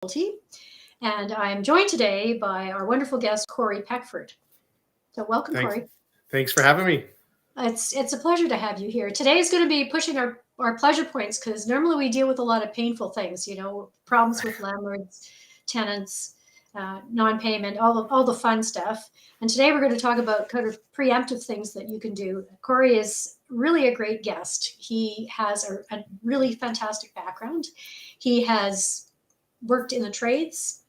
Realty. And I'm joined today by our wonderful guest, Corey Peckford. So welcome, Thanks. Corey. Thanks for having me. It's a pleasure to have you here. Today is going to be pushing our pleasure points because normally we deal with a lot of painful things, problems with landlords, tenants, non-payment, all the fun stuff. And today we're going to talk about kind of preemptive things that you can do. Corey is really a great guest. He has a really fantastic background. He has worked in the trades.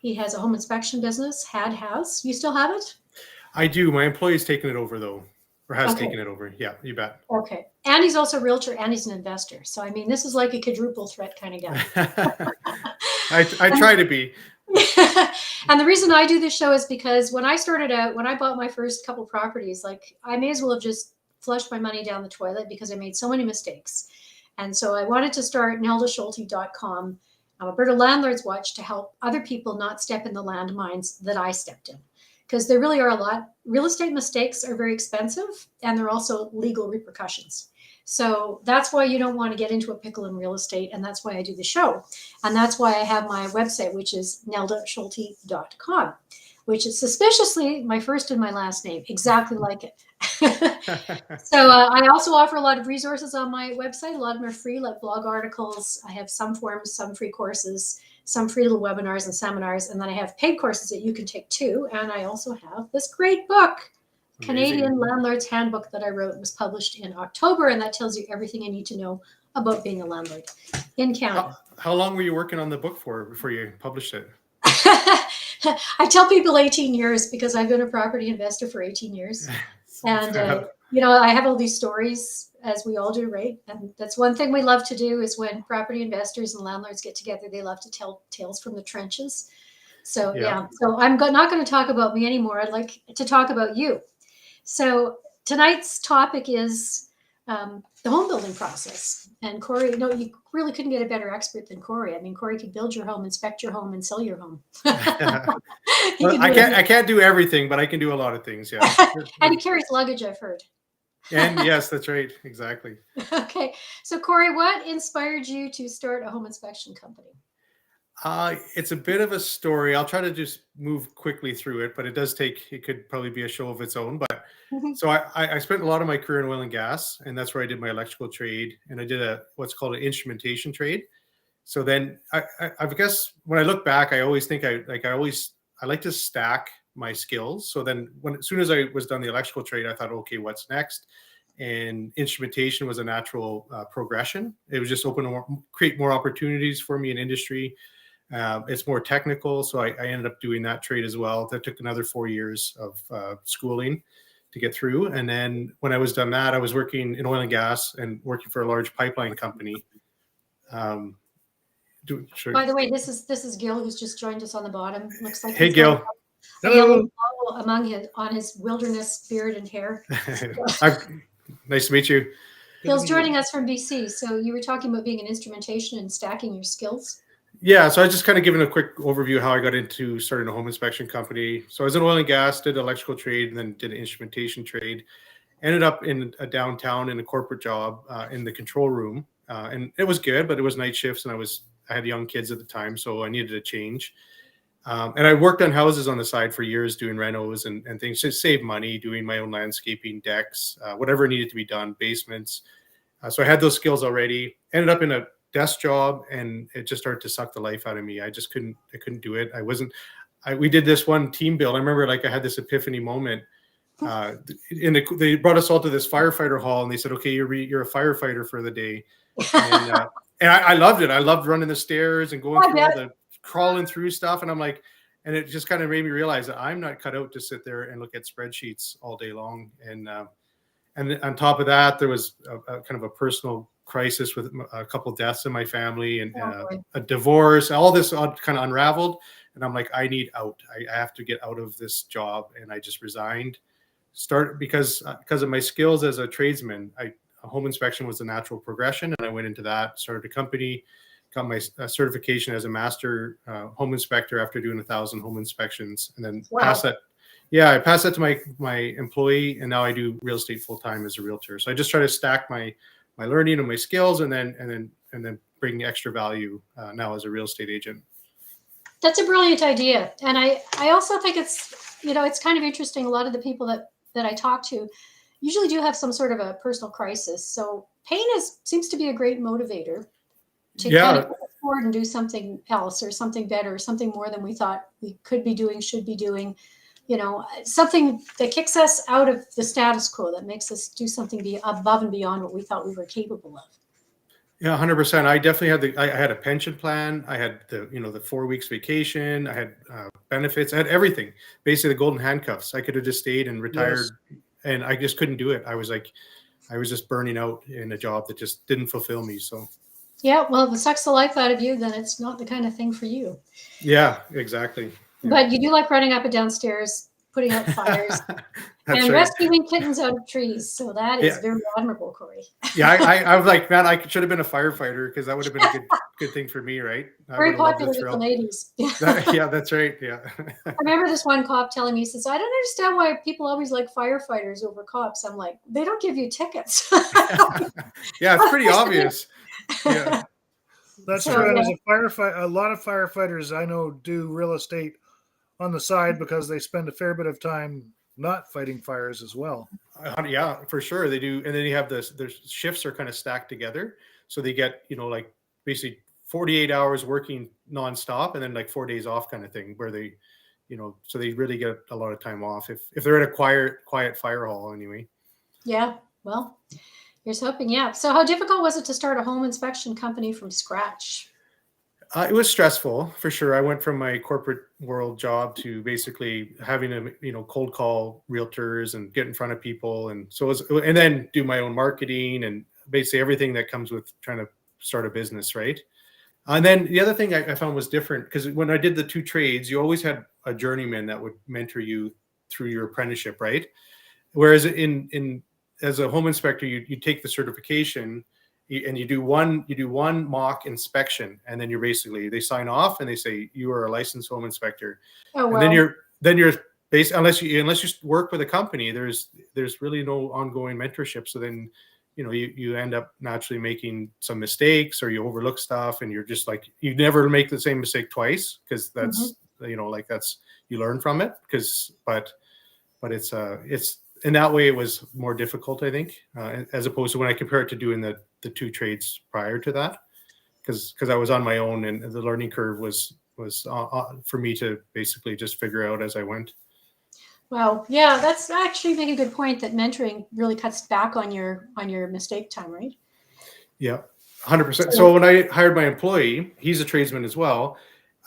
He has a home inspection business, has. You still have it? I do. My employee's taken it over, though, or has Okay. taken it over. Yeah, you bet. Okay. And he's also a realtor and he's an investor. So, I mean, this is like a quadruple threat kind of guy. I try to be. And the reason I do this show is because when I started out, when I bought my first couple properties, like I may as well have just flushed my money down the toilet because I made so many mistakes. And so I wanted to start neldaschulte.com, Alberta Landlords Watch, to help other people not step in the landmines that I stepped in. Because there really are a lot. Real estate mistakes are very expensive and there are also legal repercussions. So that's why you don't want to get into a pickle in real estate. And that's why I do the show. And that's why I have my website, which is neldaschulte.com, which is suspiciously my first and my last name, exactly like it. So I also offer a lot of resources on my website. A lot of them are free, like blog articles. I have some forums, some free courses, some free little webinars and seminars. And then I have paid courses that you can take too. And I also have this great book, Canadian Landlord's Handbook, that I wrote. It was published in October, and that tells you everything you need to know about being a landlord in Canada. How long were you working on the book for before you published it? I tell people 18 years because I've been a property investor for 18 years. And, I have all these stories, as we all do, right? And that's one thing we love to do is when property investors and landlords get together, they love to tell tales from the trenches. So, So I'm not going to talk about me anymore. I'd like to talk about you. So tonight's topic is the home building process. And Corey, you really couldn't get a better expert than Corey. I mean, Corey could build your home, inspect your home, and sell your home. Well, I can't do everything, but I can do a lot of things. Yeah. And he carries luggage, I've heard. And yes, that's right. Exactly. Okay. So Corey, what inspired you to start a home inspection company? It's a bit of a story. I'll try to just move quickly through it, but it could probably be a show of its own. But so I spent a lot of my career in oil and gas, and that's where I did my electrical trade, and I did what's called an instrumentation trade. So then I guess when I look back, I always think I like to stack my skills. So then as soon as I was done the electrical trade, I thought, okay, what's next? And instrumentation was a natural progression. It was just create more opportunities for me in industry. It's more technical, so I ended up doing that trade as well. That took another 4 years of schooling to get through. And then when I was done that, I was working in oil and gas and working for a large pipeline company. By the way, this is Gil, who's just joined us on the bottom. Looks like hey, Gil. Hello. On his wilderness beard and hair. Nice to meet you. Gil's joining us from BC. So you were talking about being an instrumentation and stacking your skills. Yeah, so I was just kind of giving a quick overview of how I got into starting a home inspection company. So I was in oil and gas, did electrical trade, and then did an instrumentation trade. Ended up in a downtown in a corporate job in the control room, and it was good, but it was night shifts, and I had young kids at the time, so I needed a change. And I worked on houses on the side for years, doing renos and things to save money, doing my own landscaping, decks, whatever needed to be done, basements. So I had those skills already. Ended up in a desk job, and it just started to suck the life out of me. I couldn't do it. We did this one team build. I remember I had this epiphany moment. They brought us all to this firefighter hall, and they said, okay, you're a firefighter for the day. And I loved it. I loved running the stairs and going through all the crawling through stuff. And I'm like, and it just kind of made me realize that I'm not cut out to sit there and look at spreadsheets all day long. And on top of that, there was a kind of a personal crisis with a couple of deaths in my family and a divorce. All this kind of unraveled, and I'm like, I need out. I have to get out of this job, and I just resigned. Because of my skills as a tradesman, home inspection was a natural progression, and I went into that. Started a company, got my certification as a master home inspector after doing 1,000 home inspections, and then passed that. Yeah, I passed that to my employee, and now I do real estate full time as a realtor. So I just try to stack my learning and my skills, and then bring extra value now as a real estate agent. That's a brilliant idea. And I also think it's, it's kind of interesting. A lot of the people that I talk to usually do have some sort of a personal crisis. So pain seems to be a great motivator to kind of Yeah, go forward and do something else or something better, or something more than we thought we could be doing, should be doing, something that kicks us out of the status quo, that makes us do something above and beyond what we thought we were capable of. yeah, 100%. I definitely had I had a pension plan. I had the 4 weeks vacation. I had benefits. I had everything. Basically, the golden handcuffs. I could have just stayed and Yes. retired, and I just couldn't do it. I was just burning out in a job that just didn't fulfill me. So Yeah, well, if it sucks the life out of you, then it's not the kind of thing for you. yeah, exactly. Yeah. But you do like running up and downstairs, putting out fires, That's and right. rescuing kittens out of trees. So that is Yeah, very admirable, Corey. yeah. I was like, man, I should have been a firefighter because that would have been a good thing for me, right? I would Very have loved the popular with the thrill. ladies. Yeah, that's right. Yeah. I remember this one cop telling me, he says, I don't understand why people always like firefighters over cops. I'm like, they don't give you tickets. Yeah, it's pretty obvious. Yeah. That's So, true. And yeah. as a firefighter, a lot of firefighters I know do real estate on the side because they spend a fair bit of time not fighting fires as well. Yeah, for sure they do. And then you have their shifts are kind of stacked together. So they get, like basically 48 hours working nonstop and then like 4 days off kind of thing where they, so they really get a lot of time off if they're at a quiet fire hall anyway. Yeah, well, here's hoping. Yeah. So, how difficult was it to start a home inspection company from scratch? It was stressful for sure. I went from my corporate world job to basically having to, cold call realtors and get in front of people. And so and then do my own marketing and basically everything that comes with trying to start a business. Right. And then the other thing I found was different because when I did the two trades, you always had a journeyman that would mentor you through your apprenticeship. Right. Whereas in as a home inspector, you take the certification and you do one mock inspection, and then they sign off and they say you are a licensed home inspector, Oh, and then well, you're based unless you work with a company, there's really no ongoing mentorship. So then you end up naturally making some mistakes or you overlook stuff, and you're just like you never make the same mistake twice because that's that's you learn from it but it's in that way it was more difficult, I think, as opposed to when I compare it to doing the two trades prior to that, because I was on my own and the learning curve was for me to basically just figure out as I went. wow. Yeah, that's actually make a good point that mentoring really cuts back on your mistake time, right? Yeah, 100%. So So, when I hired my employee, he's a tradesman as well.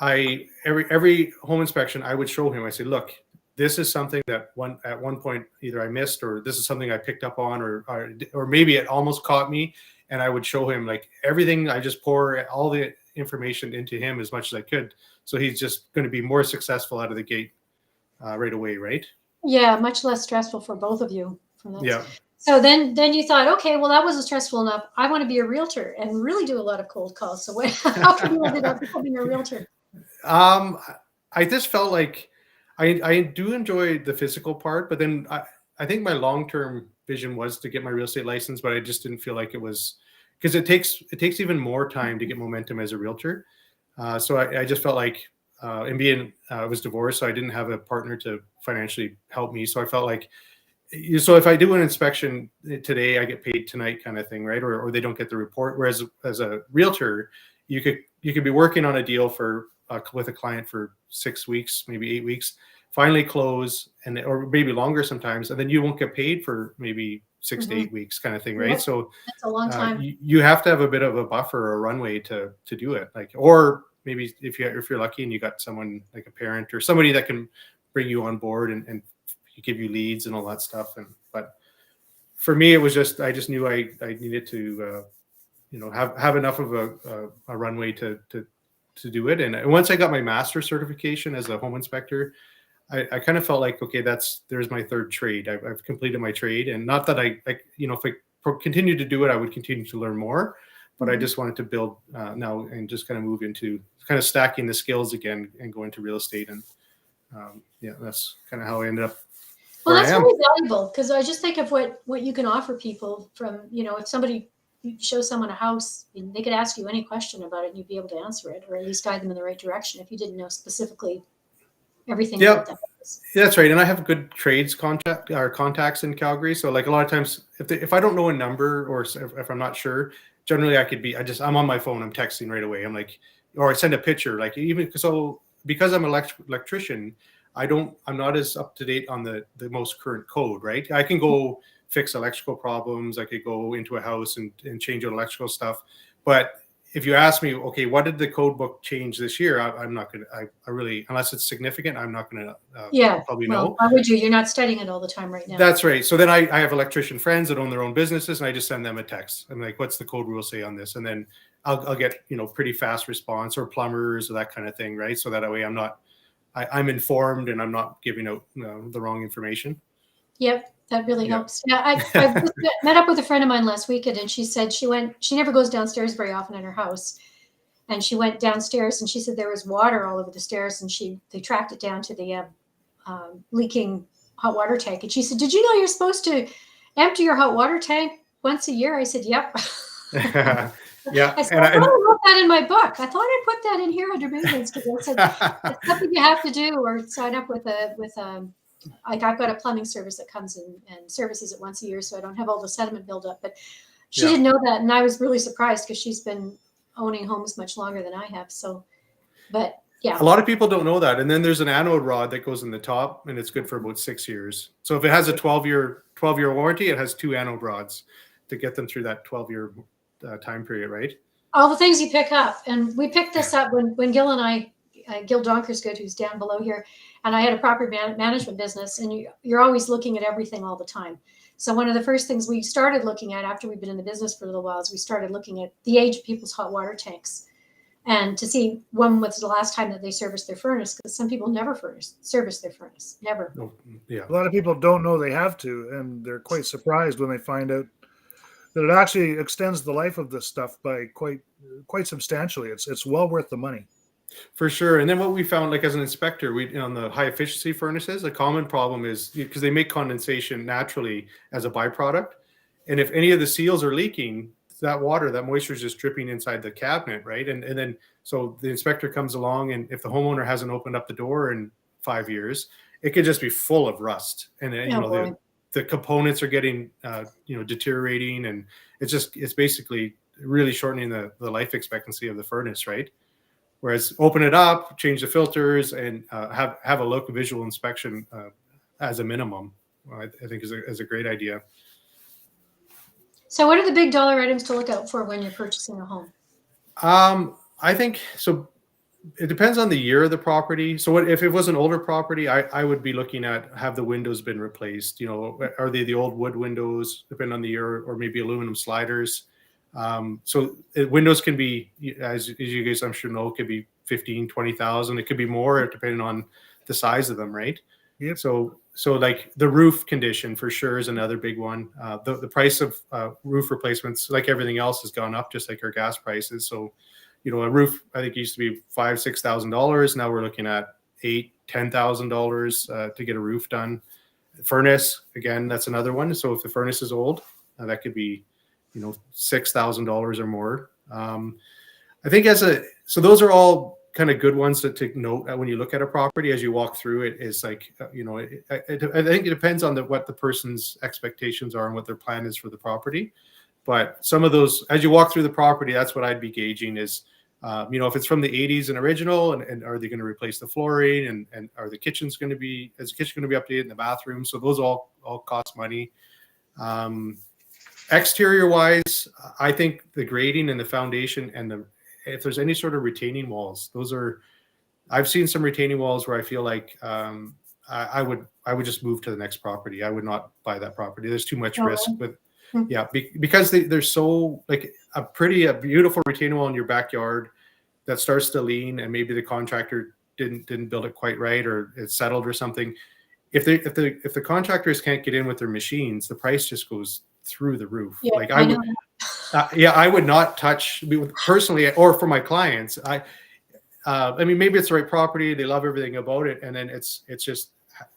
Every home inspection, I would show him. I said, "Look, this is something that at one point either I missed, or this is something I picked up on, or maybe it almost caught me." And I would show him like everything. I just pour all the information into him as much as I could, so he's just going to be more successful out of the gate right away, right? yeah, much less stressful for both of you from that. Yeah. So then you thought, okay, well, that wasn't stressful enough. I want to be a realtor and really do a lot of cold calls. So how come you ended up becoming a realtor? Um, I just felt like I do enjoy the physical part, but then I think my long-term vision was to get my real estate license, but I just didn't feel like it was because it takes even more time to get momentum as a realtor. So I just felt like, and being I was divorced, so I didn't have a partner to financially help me. So I felt like, so if I do an inspection today, I get paid tonight, kind of thing, right? Or they don't get the report. Whereas as a realtor, you could be working on a deal for with a client for 6 weeks, maybe 8 weeks, finally close, or maybe longer sometimes, and then you won't get paid for maybe 6 to 8 weeks, kind of thing, right? Yep, So that's a long time. you have to have a bit of a buffer or a runway to do it, like, or maybe if you're lucky and you got someone like a parent or somebody that can bring you on board and give you leads and all that stuff. But for me, it was just I just knew I needed to have enough of a runway to do it. And once I got my master certification as a home inspector, I kind of felt like, okay, there's my third trade. I've completed my trade, and not that if I continue to do it, I would continue to learn more. But I just wanted to build now and just kind of move into kind of stacking the skills again and go into real estate. And that's kind of how I ended up. Well, Where that's I am. very valuable because I just think of what you can offer people from, if somebody you show someone a house, and they could ask you any question about it, and you'd be able to answer it, or at least guide them in the right direction if you didn't know specifically everything about that house. Yeah, that's right. And I have good trades contacts in Calgary. So like a lot of times, if I don't know a number or if I'm not sure, generally I'm on my phone, I'm texting right away. I'm like, or I send a picture. Like even so, because I'm an electrician, I'm not as up to date on the most current code, right? I can go fix electrical problems. I could go into a house and change out electrical stuff. But if you ask me, okay, what did the code book change this year? I'm not going to, I really, unless it's significant, I'm not going to probably know. Why would you? You're not studying it all the time right now. That's right. So then I have electrician friends that own their own businesses, and I just send them a text. I'm like, what's the code rule say on this? And then I'll get, pretty fast response, or plumbers or that kind of thing, right? So that way I'm informed and I'm not giving out the wrong information. Yep. That really helps. Yeah, I just met up with a friend of mine last weekend, and she said she never goes downstairs very often in her house. And she went downstairs, and she said there was water all over the stairs, and they tracked it down to the leaking hot water tank. And she said, "Did you know you're supposed to empty your hot water tank once a year?" I said, "Yep." Yeah. I said, I wrote that in my book. I thought I put that in here under maintenance, because I said it's something you have to do, or sign up with like I've got a plumbing service that comes in and services it once a year, so I don't have all the sediment buildup. But she didn't know that, and I was really surprised, because she's been owning homes much longer than I have. So, but yeah, a lot of people don't know that. And then there's an anode rod that goes in the top, and it's good for about 6 years. So if it has a 12-year warranty, it has 2 anode rods to get them through that 12-year time period, right? All the things you pick up, and we picked this up when Gil and I. Gil Donkersgood, who's down below here, and I had a property management business, and you're always looking at everything all the time. So one of the first things we started looking at after we've been in the business for a little while is we started looking at the age of people's hot water tanks, and to see when was the last time that they serviced their furnace, because some people never service their furnace, never. Yeah. A lot of people don't know they have to, and they're quite surprised when they find out that it actually extends the life of this stuff by quite substantially. It's well worth the money. For sure. And then what we found, like as an inspector, on the high efficiency furnaces, a common problem is because they make condensation naturally as a byproduct. And if any of the seals are leaking, that moisture is just dripping inside the cabinet, right? And then so the inspector comes along, and if the homeowner hasn't opened up the door in 5 years, it could just be full of rust. And the components are getting deteriorating, and it's basically really shortening the life expectancy of the furnace, right? Whereas open it up, change the filters, and have a local visual inspection as a minimum, I think is a great idea. So what are the big dollar items to look out for when you're purchasing a home? I think so. It depends on the year of the property. So if it was an older property, I would be looking at, have the windows been replaced? Are they the old wood windows, depending on the year, or maybe aluminum sliders? So windows can be, as you guys I'm sure know, could be 15, 20,000. It could be more depending on the size of them, right? Yep. So like the roof condition for sure is another big one. The price of roof replacements, like everything else, has gone up, just like our gas prices. So a roof, I think, used to be $5,000-$6,000. Now we're looking at $8,000-$10,000 to get a roof done. Furnace, again, that's another one. So if the furnace is old, that could be $6,000 or more. I think so those are all kind of good ones to note when you look at a property as you walk through it. Is like, I think it depends on what the person's expectations are and what their plan is for the property. But some of those, as you walk through the property, that's what I'd be gauging is, if it's from the 80s and original, and are they going to replace the flooring, and are the kitchen's going to be, is the kitchen going to be updated in the bathroom? So those all cost money. Exterior wise, I think the grading and the foundation, and if there's any sort of retaining walls, I've seen some retaining walls where I feel like I would just move to the next property. I would not buy that property. There's too much risk. But yeah, because they're so, like, a beautiful retaining wall in your backyard that starts to lean, and maybe the contractor didn't build it quite right, or it's settled or something. If the contractors can't get in with their machines, the price just goes through the roof. Yeah, like I would not touch, personally, or for my clients. I mean, maybe it's the right property, they love everything about it, and then it's just,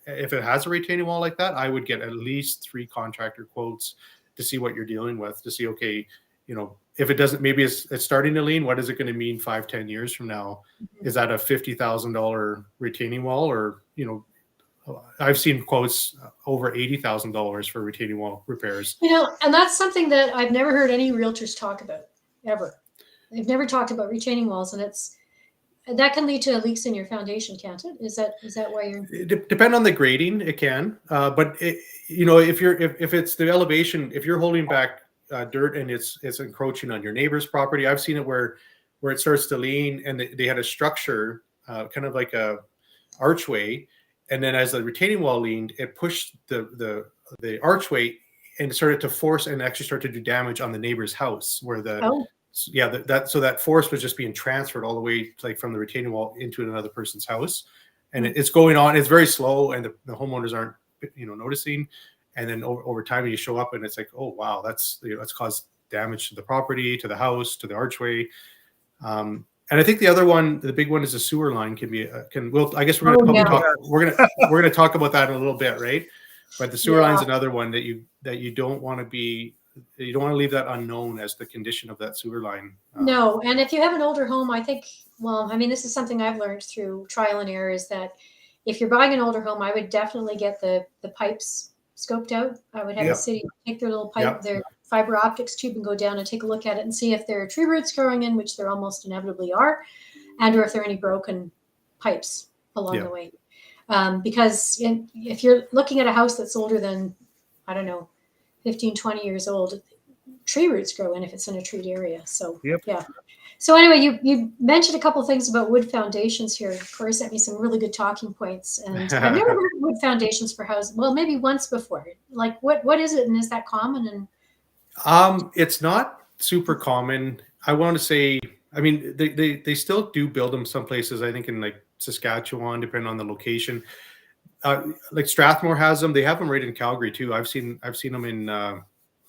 if it has a retaining wall like that, I would get at least 3 contractor quotes to see what you're dealing with, to see, okay, if it doesn't, maybe it's starting to lean, what is it going to mean 5-10 years from now? Mm-hmm. Is that a $50,000 retaining wall, or I've seen quotes over $80,000 for retaining wall repairs. And that's something that I've never heard any realtors talk about ever. They've never talked about retaining walls, and that can lead to leaks in your foundation, can't it? Is that why you're? Depend on the grading, it can. But if it's the elevation, if you're holding back dirt and it's encroaching on your neighbor's property, I've seen it where it starts to lean, and they had a structure, kind of like a archway, and then as the retaining wall leaned, it pushed the archway and started to force and actually start to do damage on the neighbor's house, where that force was just being transferred all the way, like, from the retaining wall into another person's house, and it's going on. It's very slow, and the homeowners aren't noticing, and then over time you show up and it's like, oh wow, that's caused damage to the property, to the house, to the archway. And I think the other one, the big one, is the sewer line I guess we're going to talk about that in a little bit, right? But the sewer line's another one that you don't want to leave that unknown as the condition of that sewer line. No, and if you have an older home, I think, this is something I've learned through trial and error, is that if you're buying an older home, I would definitely get the pipes scoped out. I would have the city take their little pipe, their fiber optics tube, and go down and take a look at it and see if there are tree roots growing in, which there almost inevitably are, and or if there are any broken pipes along the way. Because if you're looking at a house that's older than, 15, 20 years old, tree roots grow in if it's in a treed area. So, So anyway, you mentioned a couple of things about wood foundations here. Corey sent me some really good talking points, and I've never heard of wood foundations for houses. Well, maybe once before. Like, what is it, and is that common? And it's not super common. I want to say, they still do build them some places. I think in like Saskatchewan, depending on the location. Like Strathmore has them. They have them right in Calgary too. I've seen them in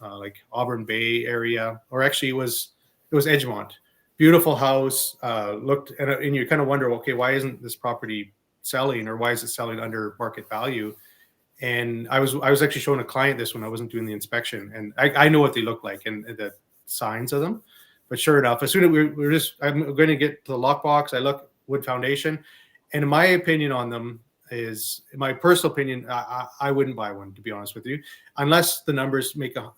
like Auburn Bay area, or actually it was Edgemont. Beautiful house, and you kind of wonder, okay, why isn't this property selling, or why is it selling under market value? And I was actually showing a client this when I wasn't doing the inspection, and I know what they look like and the signs of them. But sure enough, as soon as I'm going to get to the lockbox, I look wood foundation, and in my opinion on them is, my personal opinion, I wouldn't buy one, to be honest with you, unless the numbers make a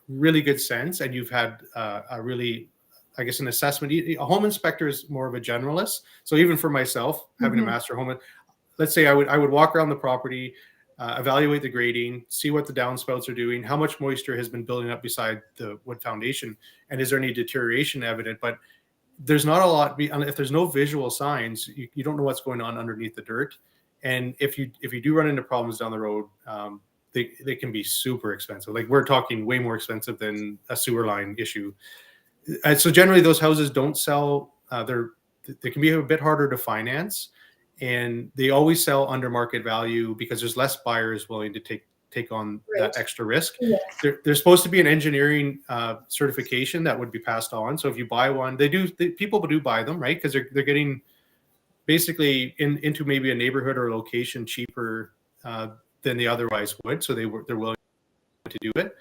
really good sense and you've had a really, I guess, an assessment. A home inspector is more of a generalist. So even for myself, having a master home, let's say I would walk around the property, evaluate the grading, see what the downspouts are doing, how much moisture has been building up beside the wood foundation, and is there any deterioration evident. But there's not a lot, if there's no visual signs, you don't know what's going on underneath the dirt. And if you do run into problems down the road, they can be super expensive. Like, we're talking way more expensive than a sewer line issue. So generally those houses don't sell. They can be a bit harder to finance, and they always sell under market value because there's less buyers willing to take on that extra risk. There's supposed to be an engineering certification that would be passed on. So if you buy one, people do buy them, right? Because they're getting basically into maybe a neighborhood or a location cheaper than they otherwise would. So they're willing to do it.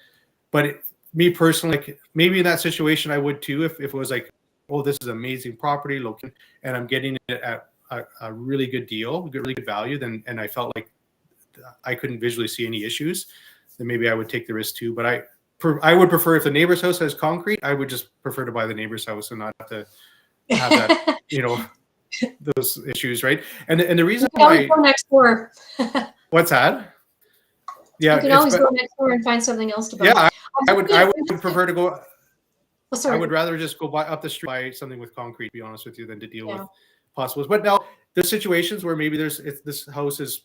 But me personally, like, maybe in that situation I would too, if it was like, oh, this is amazing property location and I'm getting it at a really good deal, really good value, and I felt like I couldn't visually see any issues, then maybe I would take the risk too. But I would prefer, if the neighbor's house has concrete, I would just prefer to buy the neighbor's house and not have to have that, those issues, right? And the reason why, go next door. What's that? Yeah, you can always go next door and find something else to buy. Yeah, I would prefer to go. Oh, sorry. I would rather just go up the street, buy something with concrete, to be honest with you, than to deal with possibles. But now there's situations where maybe this house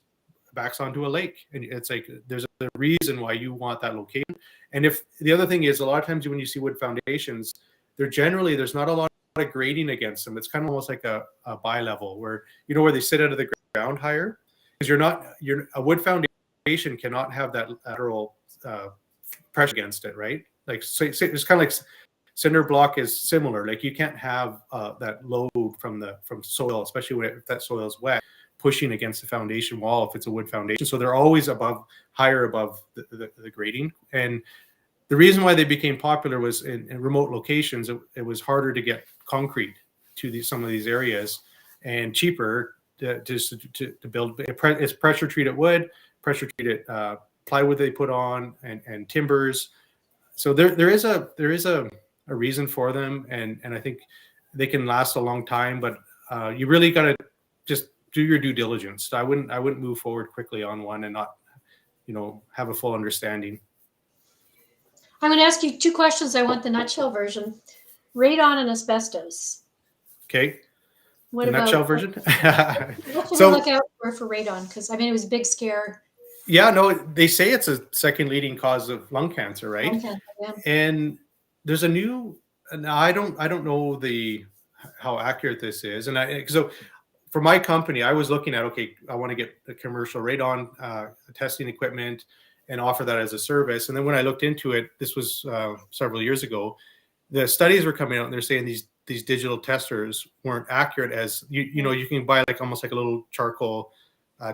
backs onto a lake, and it's like there's a reason why you want that location. And if the other thing is, a lot of times when you see wood foundations, there's not a lot of grading against them. It's kind of almost like a bi-level, where where they sit out of the ground higher, because a wood foundation cannot have that lateral pressure against it, right? Like, say it's kind of like cinder block is similar. Like, you can't have that load from soil, especially if that soil is wet, pushing against the foundation wall if it's a wood foundation. So they're always higher above the grading. And the reason why they became popular was in remote locations. It was harder to get concrete to some of these areas, and cheaper to build. It's pressure treated wood, pressure treated plywood they put on, and timbers. So there is a reason for them, and I think they can last a long time. But you really got to just do your due diligence. I wouldn't move forward quickly on one and not, have a full understanding. I'm going to ask you 2 questions. I want the nutshell version. Radon and asbestos. Okay. What The about nutshell version? what should So- we look out for radon? Because I mean, it was a big scare. Yeah, no, they say it's a second leading cause of lung cancer, right? Okay, yeah. And there's a new, and I don't know how accurate this is. And so for my company, I was looking at, okay, I want to get the commercial radon testing equipment and offer that as a service. And then when I looked into it, this was several years ago, the studies were coming out and they're saying these digital testers weren't accurate as you can buy like almost like a little charcoal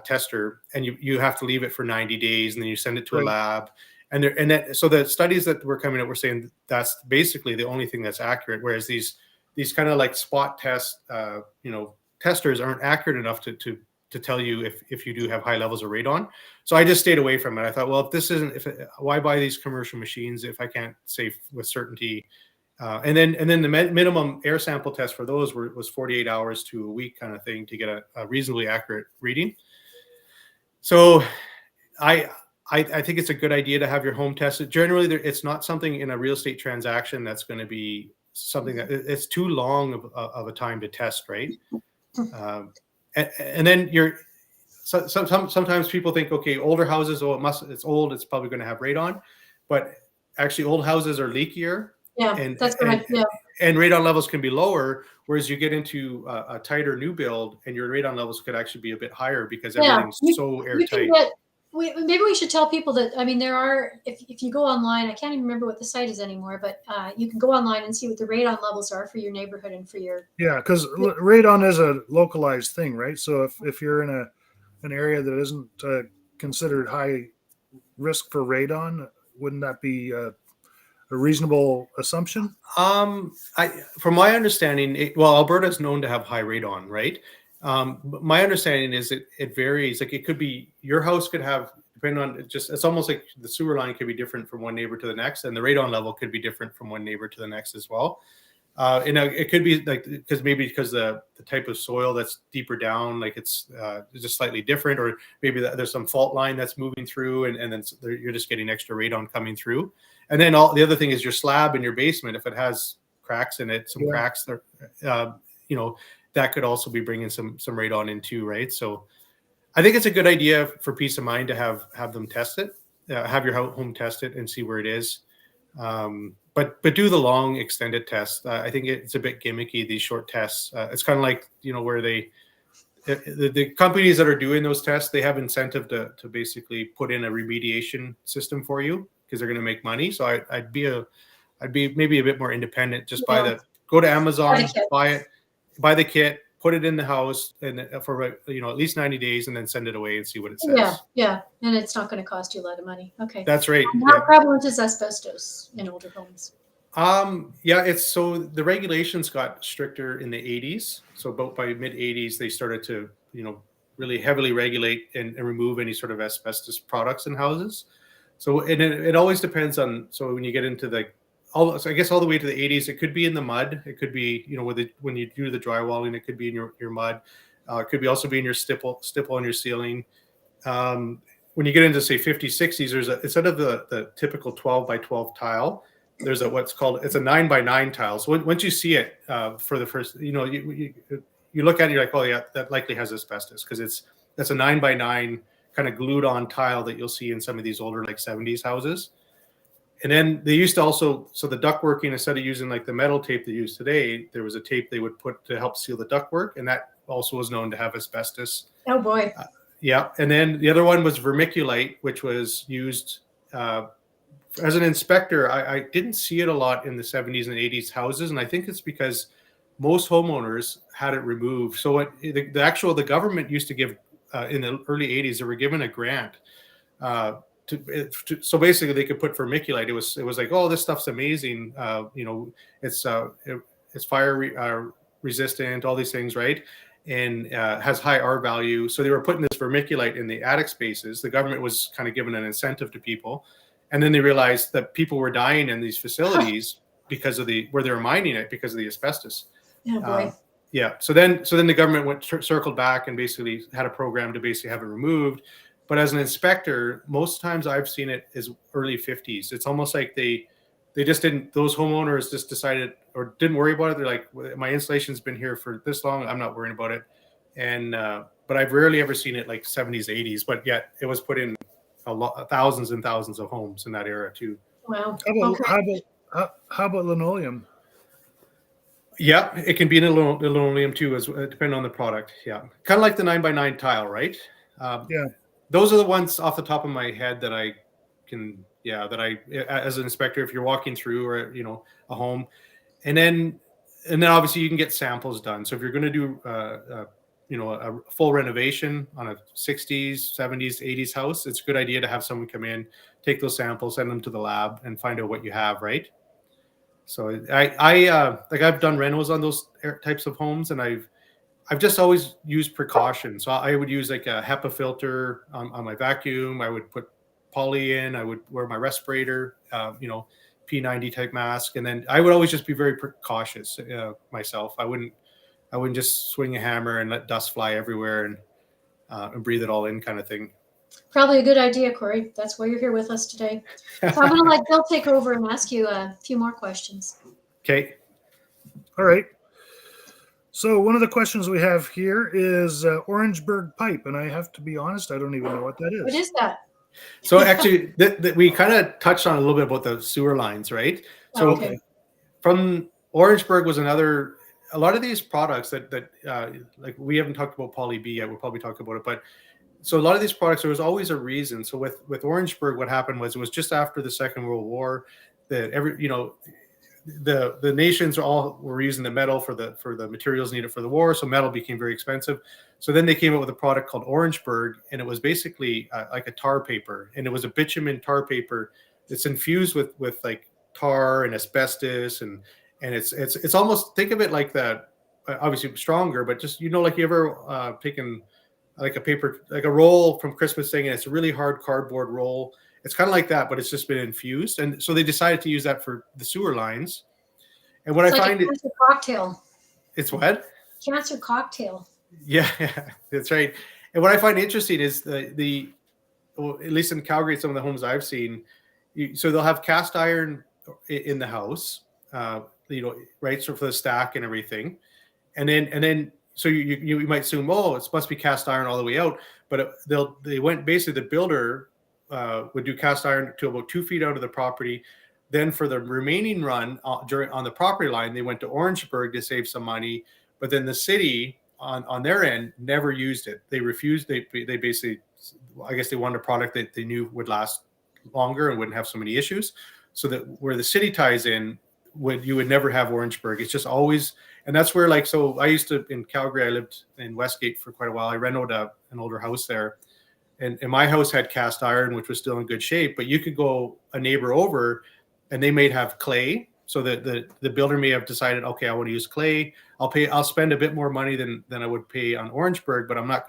tester, and you have to leave it for 90 days and then you send it to a lab. So the studies that were coming out were saying that's basically the only thing that's accurate, whereas these kind of like spot test testers aren't accurate enough to tell you if you do have high levels of radon. So I just stayed away from it. I thought, well, why buy these commercial machines if I can't say with certainty? And then the minimum air sample test for those was 48 hours to a week kind of thing to get a reasonably accurate reading. So I think it's a good idea to have your home tested. Generally, it's not something in a real estate transaction that's going to be something that it's too long of a time to test, right? And then sometimes people think, okay, older houses, it's old, it's probably going to have radon, but actually old houses are leakier. Yeah, that's right. Yeah. And radon levels can be lower, whereas you get into a tighter new build, and your radon levels could actually be a bit higher because everything's so airtight. Maybe we should tell people that, I mean, there are, if you go online, I can't even remember what the site is anymore, but you can go online and see what the radon levels are for your neighborhood and for your. Yeah, because radon is a localized thing, right? So if you're in an area that isn't considered high risk for radon, wouldn't that be a reasonable assumption? From my understanding, Alberta is known to have high radon, right? But my understanding is it varies. Like it could be your house could have, depending on it's almost like the sewer line could be different from one neighbor to the next, and the radon level could be different from one neighbor to the next as well. It could be like because the type of soil that's deeper down, like it's just slightly different, or maybe there's some fault line that's moving through, and then you're just getting extra radon coming through. And then the other thing is your slab in your basement, if it has cracks in it, cracks there, that could also be bringing some radon in too, right? So I think it's a good idea for peace of mind to have them test it, have your home test it and see where it is. But do the long extended test. I think it's a bit gimmicky, these short tests. It's kind of like, where the companies that are doing those tests, they have incentive to basically put in a remediation system for you because they're going to make money. So I'd be maybe a bit more independent. Just go to Amazon, buy the kit, put it in the house, and for at least 90 days, and then send it away and see what it says. Yeah, and it's not going to cost you a lot of money. Okay, that's right. How prevalent is asbestos in older homes? It's so the regulations got stricter in the 80s. So about by mid 80s, they started to really heavily regulate and remove any sort of asbestos products in houses. So it always depends on. So when you get into all the way to the 80s, it could be in the mud. It could be, when you do the drywalling, it could be in your mud. It could also be in your stipple on your ceiling. When you get into say 50s, 60s, instead of the typical 12 by 12 tile, there's it's a 9 by 9 tile. So once you see it for the first, you look at it, you're like, oh yeah, that likely has asbestos because that's a 9 by 9 kind of glued on tile that you'll see in some of these older like 70s houses. And then they used to so the ductworking, instead of using like the metal tape they use today, there was a tape they would put to help seal the ductwork, and that also was known to have asbestos. Oh boy. Yeah. And then the other one was vermiculite, which was used as an inspector. I didn't see it a lot in the 70s and 80s houses, and I think it's because most homeowners had it removed. So the government used to give in the early 80s, they were given a grant so basically they could put vermiculite. It was like, oh, this stuff's amazing. It's it's fire resistant, all these things, right? And has high R value. So they were putting this vermiculite in the attic spaces. The government was kind of giving an incentive to people, and then they realized that people were dying in these facilities because of where they were mining it because of the asbestos. Oh boy. Yeah. So then the government circled back and basically had a program to basically have it removed. But as an inspector, most times I've seen it is early 50s. It's almost like they just didn't. Those homeowners just decided or didn't worry about it. They're like, my installation's been here for this long. I'm not worrying about it. And but I've rarely ever seen it like 70s, 80s. But yet it was put in thousands and thousands of homes in that era too. Wow. How about linoleum? Yeah, it can be in linoleum too, as depending on the product. Yeah, kind of like the 9x9 tile, right? Yeah. Those are the ones off the top of my head that I can, as an inspector, if you're walking through or a home, and then obviously you can get samples done. So if you're going to do a full renovation on a 60s, 70s, 80s house, it's a good idea to have someone come in, take those samples, send them to the lab, and find out what you have, right? So I've done renos on those types of homes, and I've just always used precautions. So I would use like a HEPA filter on my vacuum. I would put poly in. I would wear my respirator, P90 type mask, and then I would always just be very cautious myself. I wouldn't just swing a hammer and let dust fly everywhere and breathe it all in, kind of thing. Probably a good idea, Corey. That's why you're here with us today. So I'm going to let Bill take over and ask you a few more questions. Okay. All right. So one of the questions we have here is Orangeburg pipe, and I have to be honest, I don't even know what that is. What is that? So actually, we kind of touched on a little bit about the sewer lines, right? So Okay. From Orangeburg was a lot of these products that like we haven't talked about poly B yet. We'll probably talk about it, but so a lot of these products, there was always a reason. So with Orangeburg, what happened was it was just after the Second World War that the nations all were using the metal for the materials needed for the war. So metal became very expensive. So then they came up with a product called Orangeburg, and it was basically like a tar paper, and it was a bitumen tar paper that's infused with like tar and asbestos, and it's almost, think of it like that. Obviously stronger, but just like you ever taken like a paper, like a roll from Christmas thing, and it's a really hard cardboard roll. It's kind of like that, but it's just been infused. And so they decided to use that for the sewer lines. And what It's I like find a cancer cocktail. It's what? Cancer cocktail. Yeah, that's right. And what I find interesting is well, at least in Calgary, some of the homes I've seen, so they'll have cast iron in the house, right? So for the stack and everything. And then so you might assume, oh, it must be cast iron all the way out. But they went, basically the builder would do cast iron to about 2 feet out of the property. Then for the remaining run on the property line, they went to Orangeburg to save some money. But then the city on their end never used it. They refused. They basically, I guess they wanted a product that they knew would last longer and wouldn't have so many issues. So that where the city ties in, you would never have Orangeburg. It's just always, and that's where so I used to, in Calgary, I lived in Westgate for quite a while. I rented an older house there, and my house had cast iron, which was still in good shape. But you could go a neighbor over, and they may have clay. So the builder may have decided, okay, I want to use clay. I'll spend a bit more money than I would pay on Orangeburg, but I'm not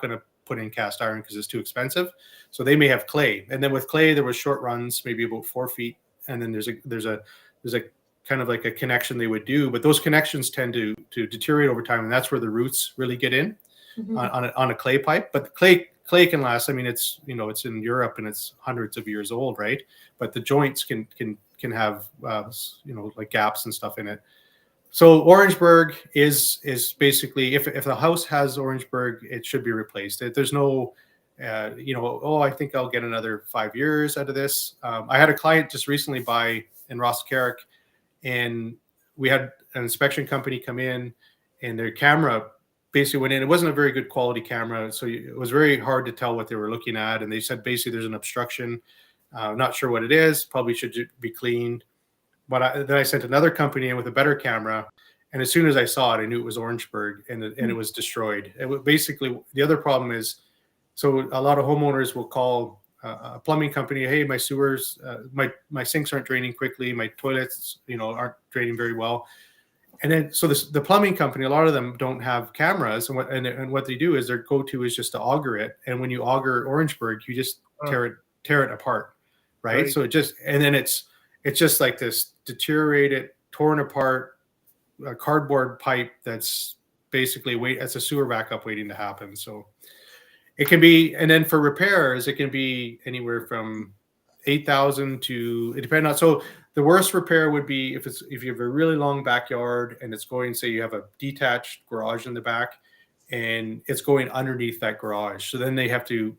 gonna put in cast iron because it's too expensive. So they may have clay, and then with clay there was short runs, maybe about 4 feet, and then there's a kind of like a connection they would do, but those connections tend to deteriorate over time, and that's where the roots really get in on a clay pipe. But the clay can last. I mean, it's it's in Europe and it's hundreds of years old, right? But the joints can have like gaps and stuff in it. So Orangeburg is basically, if the house has Orangeburg, it should be replaced. There's no I think I'll get another 5 years out of this. I had a client just recently buy in Ross Carrick, and we had an inspection company come in, and their camera basically went in. It wasn't a very good quality camera, so it was very hard to tell what they were looking at. And they said basically there's an obstruction. Not sure what it is. Probably should be cleaned. But then I sent another company in with a better camera, and as soon as I saw it, I knew it was Orangeburg, and it was destroyed. Basically, the other problem is, so a lot of homeowners will call a plumbing company, hey, my sewers, my sinks aren't draining quickly, my toilets, aren't draining very well. And then, so the plumbing company, a lot of them don't have cameras, and what they do is their go-to is just to auger it. And when you auger Orangeburg, you just tear it apart, right? So and then it's just like this deteriorated, torn apart cardboard pipe that's basically it's a sewer backup waiting to happen. So it can be, and then for repairs, it can be anywhere from 8,000 to, it depends on, so the worst repair would be if you have a really long backyard and it's going, say you have a detached garage in the back and it's going underneath that garage. So then they have to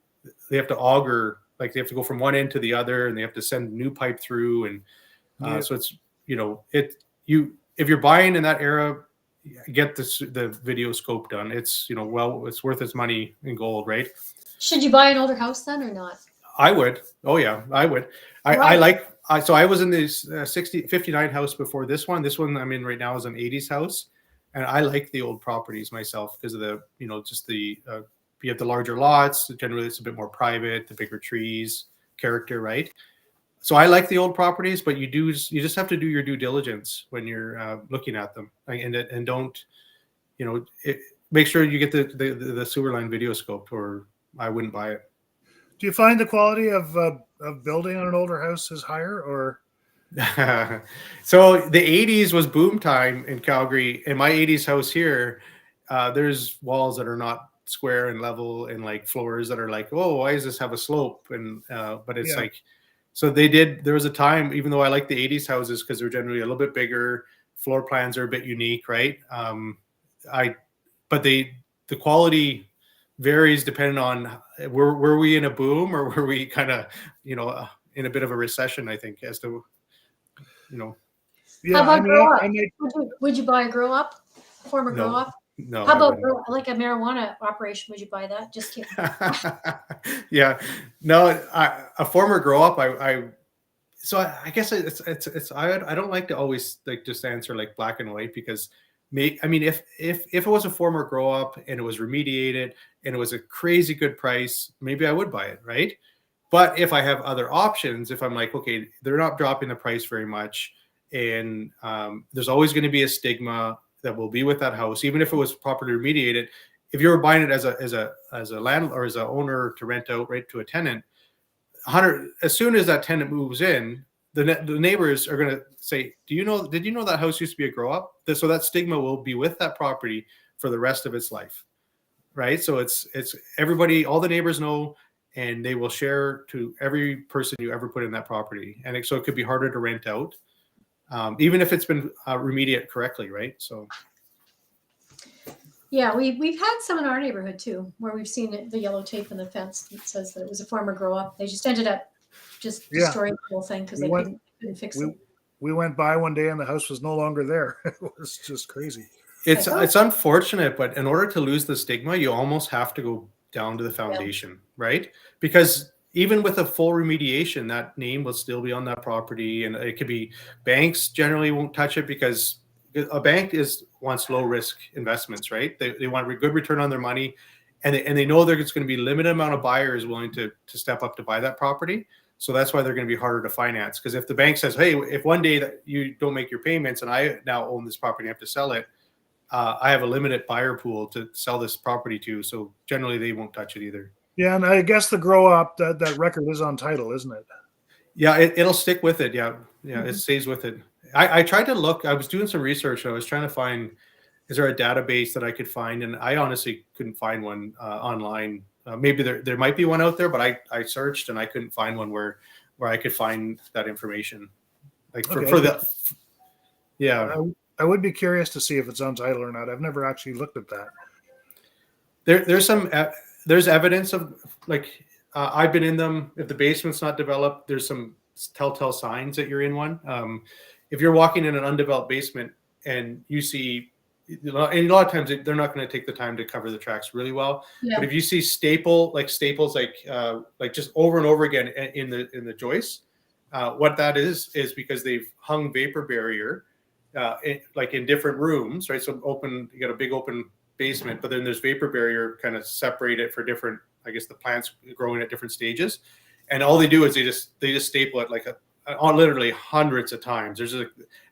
auger, like they have to go from one end to the other and they have to send new pipe through. And so it's, if you're buying in that era, get the video scope done. It's, it's worth its money in gold, right? Should you buy an older house then or not? I would. Oh yeah, I would. So I was in this 59 house before this one. This one I'm in right now is an 80s house. And I like the old properties myself because of the, just the, you have the larger lots. Generally it's a bit more private, the bigger trees, character, right? So I like the old properties, but you just have to do your due diligence when you're looking at them, and don't, make sure you get the sewer line video scoped, or I wouldn't buy it. Do you find the quality of building on an older house is higher, or? So the 80s was boom time in Calgary. In my 80s house here, there's walls that are not square and level, and like floors that are like, oh, why does this have a slope? And but it's like, so there was a time, even though I like the 80s houses because they're generally a little bit bigger, floor plans are a bit unique, right? But the quality varies depending on were we in a boom or were we kind of, in a bit of a recession, I think, as to, Yeah, how about would you buy a grow up, former grow up? No. How about like a marijuana operation? Would you buy that? Just kidding. Yeah, no, a former grow up. So I guess I don't like to always like just answer like black and white, because if it was a former grow up and it was remediated and it was a crazy good price, maybe I would buy it, right? But if I have other options, if I'm like, okay, they're not dropping the price very much, and there's always going to be a stigma that will be with that house, even if it was properly remediated. If you were buying it as a landlord or as an owner to rent out right to a tenant, as soon as that tenant moves in, the neighbors are going to say, did you know that house used to be a grow up? So that stigma will be with that property for the rest of its life, right? So it's everybody, all the neighbors know, and they will share to every person you ever put in that property. And so it could be harder to rent out, even if it's been remediated correctly, right? So. Yeah, we've had some in our neighborhood too, where we've seen the yellow tape in the fence that says that it was a former grow up. They just ended up destroying the whole thing because they couldn't fix it. We went by one day and the house was no longer there. It was just crazy. It's unfortunate, but in order to lose the stigma, you almost have to go down to the foundation, right? Because even with a full remediation, that name will still be on that property, and it could be, banks generally won't touch it because a bank wants low risk investments, right? They want a good return on their money, and they know there's going to be a limited amount of buyers willing to step up to buy that property. So that's why they're going to be harder to finance. Because if the bank says, hey, if one day that you don't make your payments and I now own this property and have to sell it, I have a limited buyer pool to sell this property to. So generally they won't touch it either. Yeah, and I guess the grow up, that record is on title, isn't it? Yeah, it'll stick with it. Yeah, It stays with it. I tried to look. I was doing some research. I was trying to find, is there a database that I could find? And I honestly couldn't find one online. Maybe there might be one out there, but I searched and I couldn't find one where I could find that information. Like for the, yeah. I would be curious to see if it's on title or not. I've never actually looked at that. There's evidence of, like, I've been in them. If the basement's not developed, there's some telltale signs that you're in one. If you're walking in an undeveloped basement and you see, and a lot of times they're not going to take the time to cover the tracks really well. Yeah. But if you see staples like just over and over again in the joists, what that is because they've hung vapor barrier in different rooms, right? So you got a big open basement, but then there's vapor barrier kind of separate it for different, I guess, the plants growing at different stages. and all they do is they just staple it like on literally hundreds of times.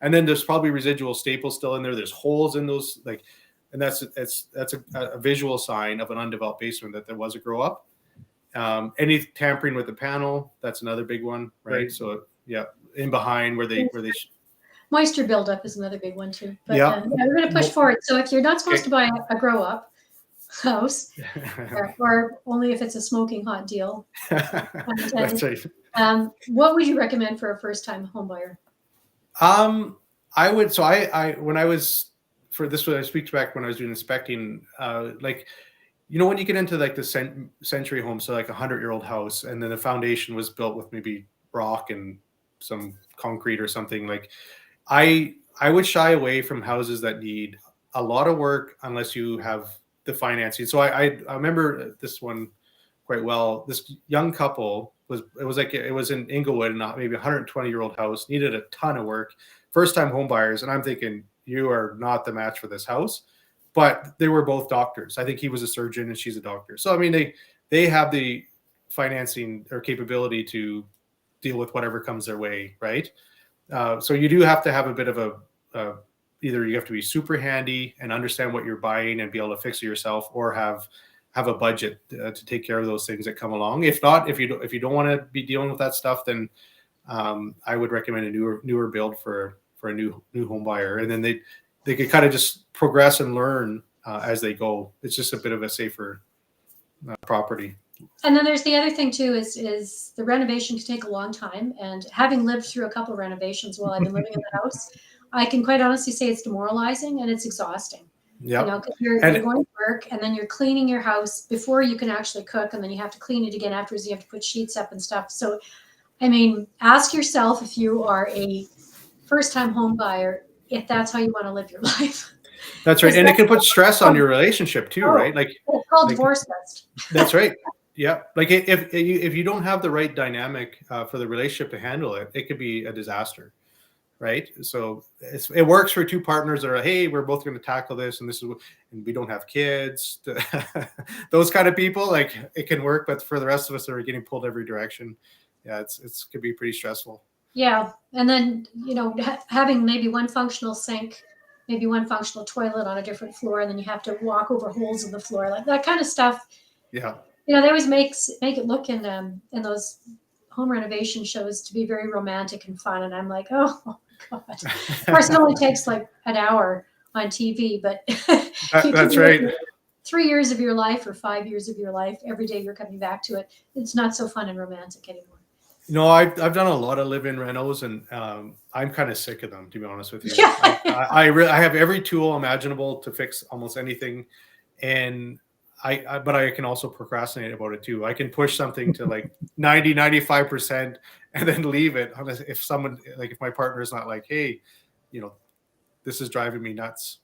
And then there's probably residual staples still in there. There's holes in those, like, and that's a visual sign of an undeveloped basement that there was a grow up. Any tampering with the panel, that's another big one, right? So yeah, in behind where they moisture buildup is another big one too. But yeah, we're going to push forward. So if you're not supposed to buy a grow up house, or only if it's a smoking hot deal, that's right. What would you recommend for a first time home buyer? I would. So I when I was for this, when I speak back when I was doing inspecting, like, you know, when you get into like the century home, so like 100-year-old house, and then the foundation was built with maybe rock and some concrete or something, like I would shy away from houses that need a lot of work unless you have the financing. So I remember this one quite well. This young couple it was in Inglewood, not maybe 120-year-old house, needed a ton of work, first time home buyers, and I'm thinking, you are not the match for this house. But they were both doctors. I think he was a surgeon and she's a doctor. So I mean, they have the financing or capability to deal with whatever comes their way, right? So you do have to have a bit of either you have to be super handy and understand what you're buying and be able to fix it yourself, or have a budget to take care of those things that come along. If not, if you don't want to be dealing with that stuff, then I would recommend a newer build for a new home buyer, and then they could kind of just progress and learn as they go. It's just a bit of a safer property. And then there's the other thing too, is the renovation can take a long time. And having lived through a couple of renovations while I've been living in the house, I can quite honestly say it's demoralizing and it's exhausting. Yeah. You know, 'cause you're going to work and then you're cleaning your house before you can actually cook, and then you have to clean it again afterwards. You have to put sheets up and stuff. So, I mean, ask yourself, if you are a first-time home buyer, if that's how you want to live your life. That's right. And it can put stress on your relationship too, right? Like, it's called divorce test. That's right. Yeah. Like if you don't have the right dynamic for the relationship to handle it, it could be a disaster, right? So it works for two partners that are, hey, we're both going to tackle this, and and we don't have kids. Those kind of people, like, it can work, but for the rest of us that are getting pulled every direction, yeah, it's could be pretty stressful. Yeah, and then, you know, having maybe one functional sink, maybe one functional toilet on a different floor, and then you have to walk over holes in the floor, like that kind of stuff. Yeah. You know, they always make it look in those home renovation shows to be very romantic and fun, and I'm like, oh God. Of course, it only takes like an hour on TV, but that's right. 3 years of your life or 5 years of your life, every day you're coming back to it. It's not so fun and romantic anymore. No, I've done a lot of live-in renos, and I'm kind of sick of them, to be honest with you. Yeah. I have every tool imaginable to fix almost anything, and but I can also procrastinate about it too. I can push something to like 95% and then leave it unless if my partner is not like, hey, you know, this is driving me nuts.